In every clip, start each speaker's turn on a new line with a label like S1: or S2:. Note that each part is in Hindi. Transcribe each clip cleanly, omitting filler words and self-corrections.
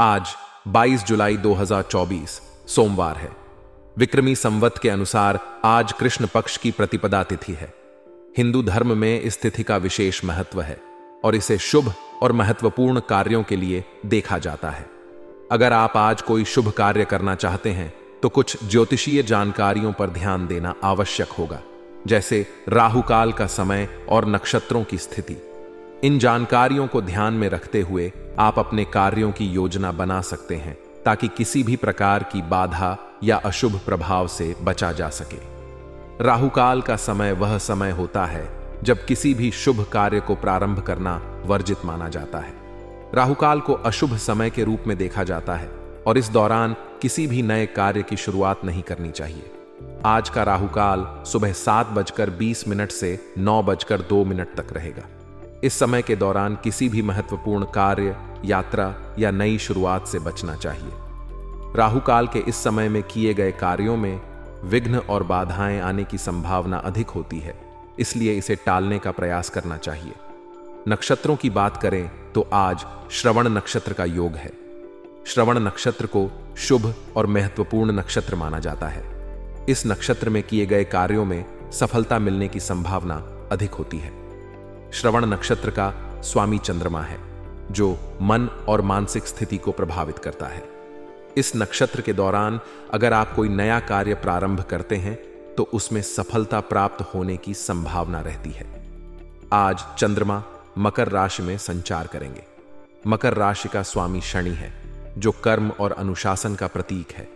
S1: आज 22 जुलाई 2024 सोमवार है। विक्रमी संवत के अनुसार आज कृष्ण पक्ष की प्रतिपदा तिथि है। हिंदू धर्म में इस तिथि का विशेष महत्व है और इसे शुभ और महत्वपूर्ण कार्यों के लिए देखा जाता है। अगर आप आज कोई शुभ कार्य करना चाहते हैं तो कुछ ज्योतिषीय जानकारियों पर ध्यान देना आवश्यक होगा, जैसे राहु काल का समय और नक्षत्रों की स्थिति। इन जानकारियों को ध्यान में रखते हुए आप अपने कार्यों की योजना बना सकते हैं ताकि किसी भी प्रकार की बाधा या अशुभ प्रभाव से बचा जा सके। राहु काल का समय वह समय होता है जब किसी भी शुभ कार्य को प्रारंभ करना वर्जित माना जाता है। राहु काल को अशुभ समय के रूप में देखा जाता है और इस दौरान किसी भी नए कार्य की शुरुआत नहीं करनी चाहिए। आज का राहु काल सुबह 7:20 से 9:02 तक रहेगा। इस समय के दौरान किसी भी महत्वपूर्ण कार्य, यात्रा या नई शुरुआत से बचना चाहिए। राहु काल के इस समय में किए गए कार्यों में विघ्न और बाधाएं आने की संभावना अधिक होती है, इसलिए इसे टालने का प्रयास करना चाहिए। नक्षत्रों की बात करें तो आज श्रवण नक्षत्र का योग है। श्रवण नक्षत्र को शुभ और महत्वपूर्ण नक्षत्र माना जाता है। इस नक्षत्र में किए गए कार्यों में सफलता मिलने की संभावना अधिक होती है। श्रवण नक्षत्र का स्वामी चंद्रमा है, जो मन और मानसिक स्थिति को प्रभावित करता है। इस नक्षत्र के दौरान अगर आप कोई नया कार्य प्रारंभ करते हैं तो उसमें सफलता प्राप्त होने की संभावना रहती है। आज चंद्रमा मकर राशि में संचार करेंगे। मकर राशि का स्वामी शनि है, जो कर्म और अनुशासन का प्रतीक है।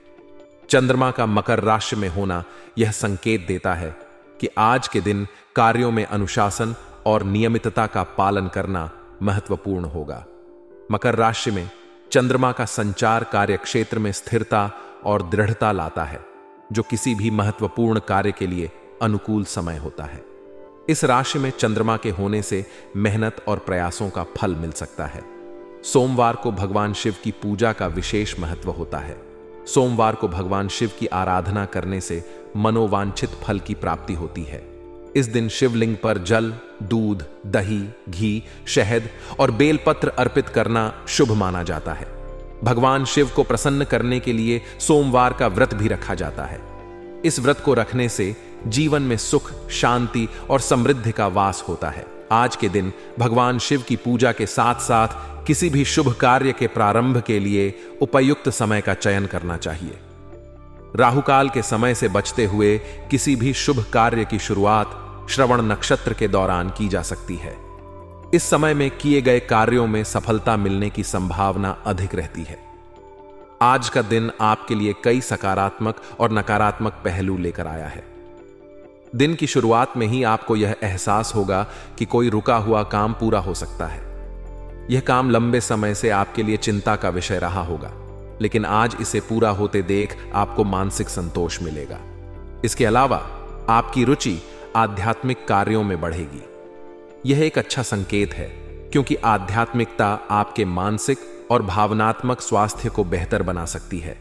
S1: चंद्रमा का मकर राशि में होना यह संकेत देता है कि आज के दिन कार्यों में अनुशासन और नियमितता का पालन करना महत्वपूर्ण होगा। मकर राशि में चंद्रमा का संचार कार्य क्षेत्र में स्थिरता और दृढ़ता लाता है, जो किसी भी महत्वपूर्ण कार्य के लिए अनुकूल समय होता है। इस राशि में चंद्रमा के होने से मेहनत और प्रयासों का फल मिल सकता है। सोमवार को भगवान शिव की पूजा का विशेष महत्व होता है। सोमवार को भगवान शिव की आराधना करने से मनोवांछित फल की प्राप्ति होती है। इस दिन शिवलिंग पर जल, दूध, दही, घी, शहद और बेलपत्र अर्पित करना शुभ माना जाता है। भगवान शिव को प्रसन्न करने के लिए सोमवार का व्रत भी रखा जाता है। इस व्रत को रखने से जीवन में सुख, शांति और समृद्धि का वास होता है। आज के दिन भगवान शिव की पूजा के साथ साथ किसी भी शुभ कार्य के प्रारंभ के लिए उपयुक्त समय का चयन करना चाहिए। राहु काल के समय से बचते हुए किसी भी शुभ कार्य की शुरुआत श्रवण नक्षत्र के दौरान की जा सकती है। इस समय में किए गए कार्यों में सफलता मिलने की संभावना अधिक रहती है। आज का दिन आपके लिए कई सकारात्मक और नकारात्मक पहलू लेकर आया है। दिन की शुरुआत में ही आपको यह एहसास होगा कि कोई रुका हुआ काम पूरा हो सकता है। यह काम लंबे समय से आपके लिए चिंता का विषय रहा होगा, लेकिन आज इसे पूरा होते देख आपको मानसिक संतोष मिलेगा। इसके अलावा आपकी रुचि आध्यात्मिक कार्यों में बढ़ेगी। यह एक अच्छा संकेत है, क्योंकि आध्यात्मिकता आपके मानसिक और भावनात्मक स्वास्थ्य को बेहतर बना सकती है।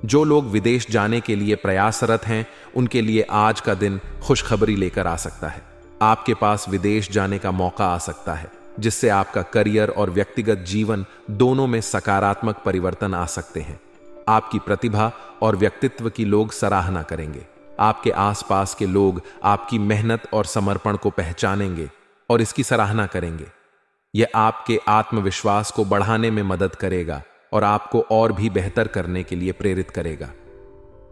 S1: जो लोग विदेश जाने के लिए प्रयासरत हैं, उनके लिए आज का दिन खुशखबरी लेकर आ सकता है। आपके पास विदेश जाने का मौका आ सकता है, जिससे आपका करियर और व्यक्तिगत जीवन दोनों में सकारात्मक परिवर्तन आ सकते हैं। आपकी प्रतिभा और व्यक्तित्व की लोग सराहना करेंगे। आपके आसपास के लोग आपकी मेहनत और समर्पण को पहचानेंगे और इसकी सराहना करेंगे। यह आपके आत्मविश्वास को बढ़ाने में मदद करेगा और आपको और भी बेहतर करने के लिए प्रेरित करेगा।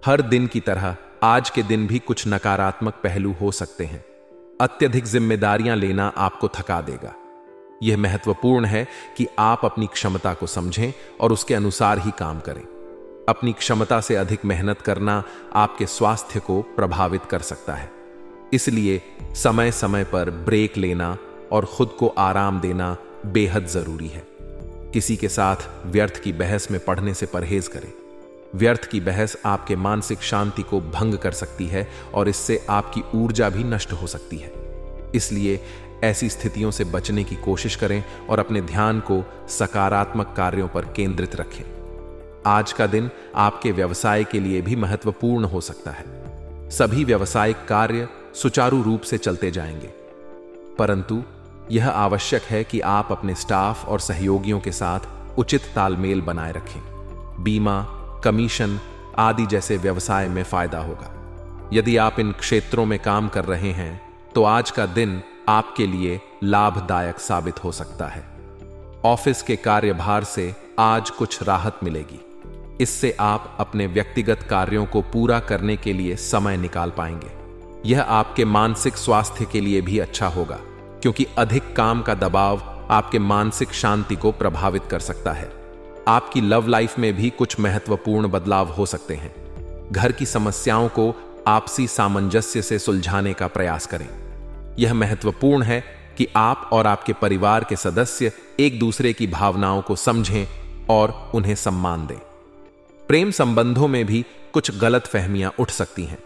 S1: हर दिन की तरह आज के दिन भी कुछ नकारात्मक पहलू हो सकते हैं। अत्यधिक जिम्मेदारियां लेना आपको थका देगा। यह महत्वपूर्ण है कि आप अपनी क्षमता को समझें और उसके अनुसार ही काम करें। अपनी क्षमता से अधिक मेहनत करना आपके स्वास्थ्य को प्रभावित कर सकता है। इसलिए समय समय पर ब्रेक लेना और खुद को आराम देना बेहद जरूरी है। किसी के साथ व्यर्थ की बहस में पढ़ने से परहेज करें। व्यर्थ की बहस आपके मानसिक शांति को भंग कर सकती है और इससे आपकी ऊर्जा भी नष्ट हो सकती है। इसलिए ऐसी स्थितियों से बचने की कोशिश करें और अपने ध्यान को सकारात्मक कार्यों पर केंद्रित रखें। आज का दिन आपके व्यवसाय के लिए भी महत्वपूर्ण हो सकता है। सभी व्यवसायिक कार्य सुचारू रूप से चलते जाएंगे, परंतु यह आवश्यक है कि आप अपने स्टाफ और सहयोगियों के साथ उचित तालमेल बनाए रखें। बीमा, कमीशन आदि जैसे व्यवसाय में फायदा होगा। यदि आप इन क्षेत्रों में काम कर रहे हैं तो आज का दिन आपके लिए लाभदायक साबित हो सकता है। ऑफिस के कार्यभार से आज कुछ राहत मिलेगी। इससे आप अपने व्यक्तिगत कार्यों को पूरा करने के लिए समय निकाल पाएंगे। यह आपके मानसिक स्वास्थ्य के लिए भी अच्छा होगा, क्योंकि अधिक काम का दबाव आपके मानसिक शांति को प्रभावित कर सकता है। आपकी लव लाइफ में भी कुछ महत्वपूर्ण बदलाव हो सकते हैं। घर की समस्याओं को आपसी सामंजस्य से सुलझाने का प्रयास करें। यह महत्वपूर्ण है कि आप और आपके परिवार के सदस्य एक दूसरे की भावनाओं को समझें और उन्हें सम्मान दें। प्रेम संबंधों में भी कुछ गलतफहमियां उठ सकती हैं।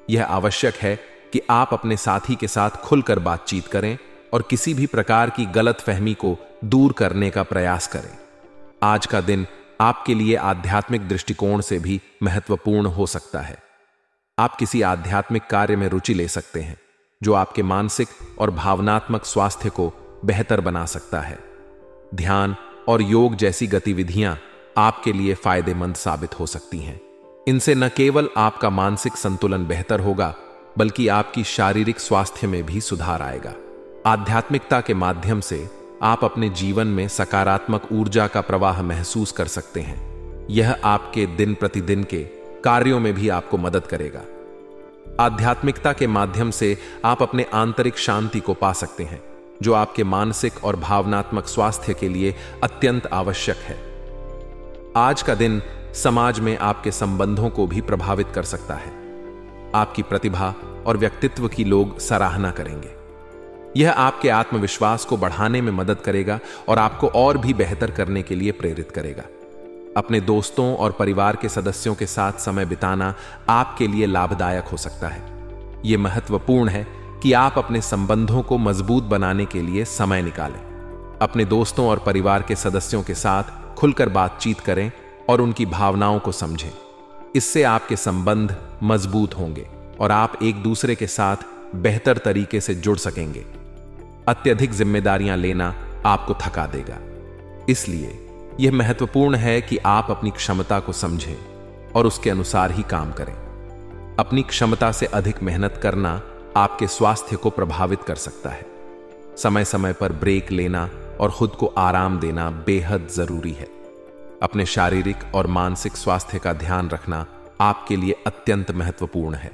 S1: यह आवश्यक है कि आप अपने साथी के साथ खुलकर बातचीत करें और किसी भी प्रकार की गलतफहमी को दूर करने का प्रयास करें। आज का दिन आपके लिए आध्यात्मिक दृष्टिकोण से भी महत्वपूर्ण हो सकता है। आप किसी आध्यात्मिक कार्य में रुचि ले सकते हैं जो आपके मानसिक और भावनात्मक स्वास्थ्य को बेहतर बना सकता है। ध्यान और योग जैसी गतिविधियां आपके लिए फायदेमंद साबित हो सकती हैं। इनसे न केवल आपका मानसिक संतुलन बेहतर होगा, बल्कि आपकी शारीरिक स्वास्थ्य में भी सुधार आएगा। आध्यात्मिकता के माध्यम से आप अपने जीवन में सकारात्मक ऊर्जा का प्रवाह महसूस कर सकते हैं। यह आपके दिन प्रतिदिन के कार्यों में भी आपको मदद करेगा। आध्यात्मिकता के माध्यम से आप अपने आंतरिक शांति को पा सकते हैं, जो आपके मानसिक और भावनात्मक स्वास्थ्य के लिए अत्यंत आवश्यक है। आज का दिन समाज में आपके संबंधों को भी प्रभावित कर सकता है। आपकी प्रतिभा और व्यक्तित्व की लोग सराहना करेंगे। यह आपके आत्मविश्वास को बढ़ाने में मदद करेगा और आपको और भी बेहतर करने के लिए प्रेरित करेगा। अपने दोस्तों और परिवार के सदस्यों के साथ समय बिताना आपके लिए लाभदायक हो सकता है। यह महत्वपूर्ण है कि आप अपने संबंधों को मजबूत बनाने के लिए समय निकालें। अपने दोस्तों और परिवार के सदस्यों के साथ खुलकर बातचीत करें और उनकी भावनाओं को समझें। इससे आपके संबंध मजबूत होंगे और आप एक दूसरे के साथ बेहतर तरीके से जुड़ सकेंगे। अत्यधिक जिम्मेदारियां लेना आपको थका देगा, इसलिए यह महत्वपूर्ण है कि आप अपनी क्षमता को समझें और उसके अनुसार ही काम करें। अपनी क्षमता से अधिक मेहनत करना आपके स्वास्थ्य को प्रभावित कर सकता है। समय समय पर ब्रेक लेना और खुद को आराम देना बेहद जरूरी है। अपने शारीरिक और मानसिक स्वास्थ्य का ध्यान रखना आपके लिए अत्यंत महत्वपूर्ण है।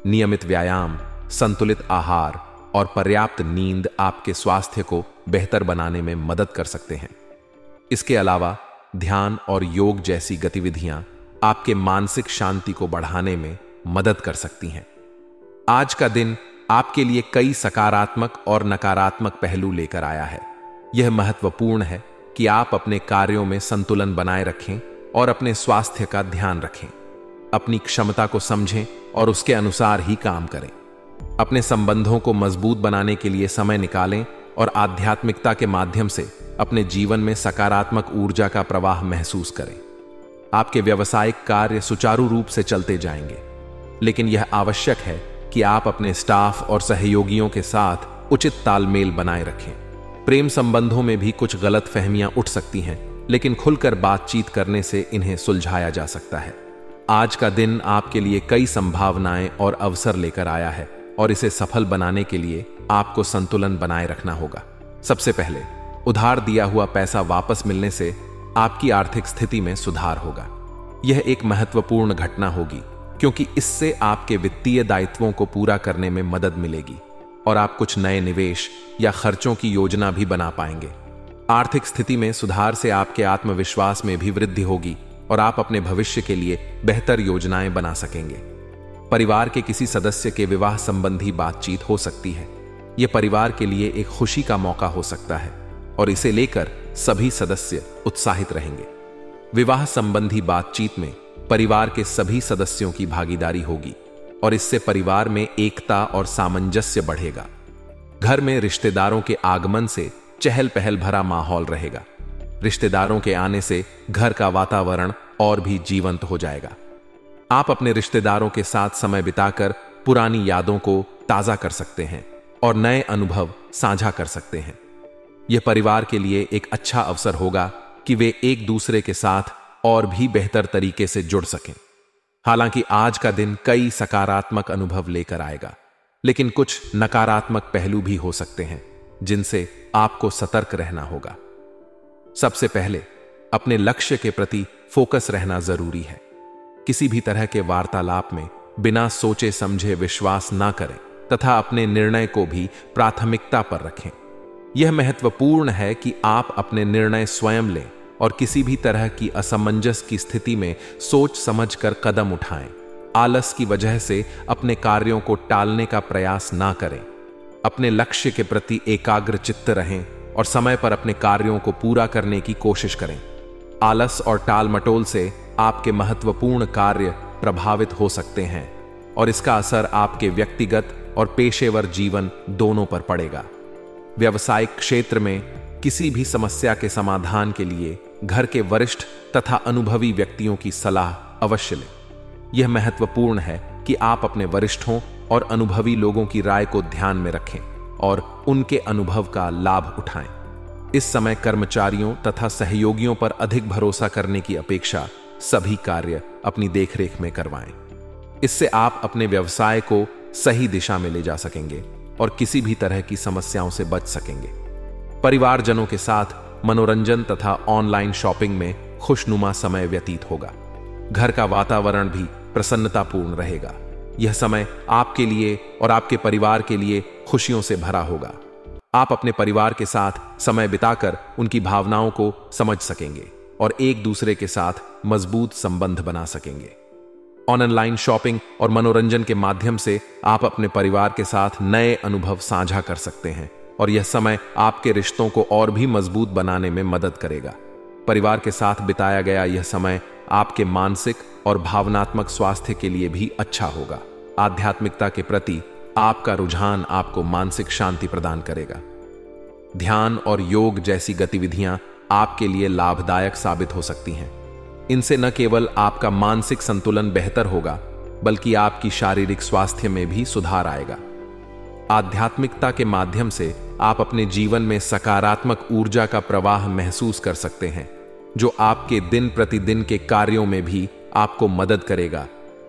S1: नियमित व्यायाम, संतुलित आहार और पर्याप्त नींद आपके स्वास्थ्य को बेहतर बनाने में मदद कर सकते हैं। इसके अलावा ध्यान और योग जैसी गतिविधियां आपके मानसिक शांति को बढ़ाने में मदद कर सकती हैं। आज का दिन आपके लिए कई सकारात्मक और नकारात्मक पहलू लेकर आया है। यह महत्वपूर्ण है कि आप अपने कार्यों में संतुलन बनाए रखें और अपने स्वास्थ्य का ध्यान रखें। अपनी क्षमता को समझें और उसके अनुसार ही काम करें। अपने संबंधों को मजबूत बनाने के लिए समय निकालें और आध्यात्मिकता के माध्यम से अपने जीवन में सकारात्मक ऊर्जा का प्रवाह महसूस करें। आपके व्यावसायिक कार्य सुचारू रूप से चलते जाएंगे, लेकिन यह आवश्यक है कि आप अपने स्टाफ और सहयोगियों के साथ उचित तालमेल बनाए रखें। प्रेम संबंधों में भी कुछ गलतफहमियां उठ सकती हैं, लेकिन खुलकर बातचीत करने से इन्हें सुलझाया जा सकता है। आज का दिन आपके लिए कई संभावनाएं और अवसर लेकर आया है और इसे सफल बनाने के लिए आपको संतुलन बनाए रखना होगा। सबसे पहले, उधार दिया हुआ पैसा वापस मिलने से आपकी आर्थिक स्थिति में सुधार होगा। यह एक महत्वपूर्ण घटना होगी, क्योंकि इससे आपके वित्तीय दायित्वों को पूरा करने में मदद मिलेगी और आप कुछ नए निवेश या खर्चों की योजना भी बना पाएंगे। आर्थिक स्थिति में सुधार से आपके आत्मविश्वास में भी वृद्धि होगी और आप अपने भविष्य के लिए बेहतर योजनाएं बना सकेंगे। परिवार के किसी सदस्य के विवाह संबंधी बातचीत हो सकती है। यह परिवार के लिए एक खुशी का मौका हो सकता है और इसे लेकर सभी सदस्य उत्साहित रहेंगे। विवाह संबंधी बातचीत में परिवार के सभी सदस्यों की भागीदारी होगी और इससे परिवार में एकता और सामंजस्य बढ़ेगा। घर में रिश्तेदारों के आगमन से चहल पहल भरा माहौल रहेगा। रिश्तेदारों के आने से घर का वातावरण और भी जीवंत हो जाएगा। आप अपने रिश्तेदारों के साथ समय बिताकर पुरानी यादों को ताजा कर सकते हैं और नए अनुभव साझा कर सकते हैं। यह परिवार के लिए एक अच्छा अवसर होगा कि वे एक दूसरे के साथ और भी बेहतर तरीके से जुड़ सकें। हालांकि आज का दिन कई सकारात्मक अनुभव लेकर आएगा, लेकिन कुछ नकारात्मक पहलू भी हो सकते हैं जिनसे आपको सतर्क रहना होगा। सबसे पहले अपने लक्ष्य के प्रति फोकस रहना जरूरी है। किसी भी तरह के वार्तालाप में बिना सोचे समझे विश्वास ना करें तथा अपने निर्णय को भी प्राथमिकता पर रखें। यह महत्वपूर्ण है कि आप अपने निर्णय स्वयं लें और किसी भी तरह की असमंजस की स्थिति में सोच समझकर कदम उठाएं। आलस की वजह से अपने कार्यों को टालने का प्रयास ना करें। अपने लक्ष्य के प्रति एकाग्र चित्त रहें और समय पर अपने कार्यों को पूरा करने की कोशिश करें। आलस और टाल मटोल से आपके महत्वपूर्ण कार्य प्रभावित हो सकते हैं और इसका असर आपके व्यक्तिगत और पेशेवर जीवन दोनों पर पड़ेगा। व्यवसायिक क्षेत्र में किसी भी समस्या के समाधान के लिए घर के वरिष्ठ तथा अनुभवी व्यक्तियों की सलाह अवश्य लें। यह महत्वपूर्ण है कि आप अपने वरिष्ठों और अनुभवी लोगों की राय को ध्यान में रखें और उनके अनुभव का लाभ उठाएं। इस समय कर्मचारियों तथा सहयोगियों पर अधिक भरोसा करने की अपेक्षा सभी कार्य अपनी देखरेख में करवाएं। इससे आप अपने व्यवसाय को सही दिशा में ले जा सकेंगे और किसी भी तरह की समस्याओं से बच सकेंगे। परिवारजनों के साथ मनोरंजन तथा ऑनलाइन शॉपिंग में खुशनुमा समय व्यतीत होगा। घर का वातावरण भी प्रसन्नतापूर्ण रहेगा। यह समय आपके लिए और आपके परिवार के लिए खुशियों से भरा होगा। आप अपने परिवार के साथ समय बिताकर उनकी भावनाओं को समझ सकेंगे और एक दूसरे के साथ मजबूत संबंध बना सकेंगे। ऑनलाइन शॉपिंग और मनोरंजन के माध्यम से आप अपने परिवार के साथ नए अनुभव साझा कर सकते हैं और यह समय आपके रिश्तों को और भी मजबूत बनाने में मदद करेगा। परिवार के साथ बिताया गया यह समय आपके मानसिक और भावनात्मक स्वास्थ्य के लिए भी अच्छा होगा। आध्यात्मिकता के प्रति आपका रुझान आपको मानसिक शांति प्रदान करेगा। ध्यान और योग जैसी गतिविधियां आपके लिए लाभदायक साबित हो सकती हैं। इनसे न केवल आपका मानसिक संतुलन बेहतर होगा, बल्कि आपकी शारीरिक स्वास्थ्य में भी सुधार आएगा। आध्यात्मिकता के माध्यम से आप अपने जीवन में सकारात्मक ऊर्जा का प्रवाह महसूस कर सकते हैं, जो आपके दिन प्रतिदिन के कार्यों में भी आपको मदद करेगा।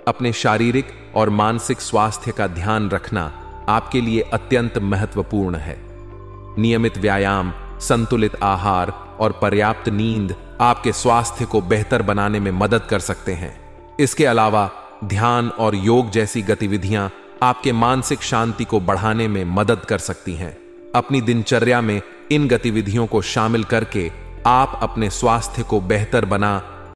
S1: अपने शारीरिक और मानसिक स्वास्थ्य का ध्यान रखना आपके लिए अत्यंत महत्वपूर्ण है। नियमित व्यायाम, संतुलित आहार और पर्याप्त नींद आपके स्वास्थ्य को बेहतर बनाने में मदद कर सकते हैं। इसके अलावा ध्यान और योग जैसी गतिविधियां आपके मानसिक शांति को बढ़ाने में मदद कर सकती हैं। अपनी दिनचर्या में इन गतिविधियों को शामिल करके आप अपने स्वास्थ्य को बेहतर बना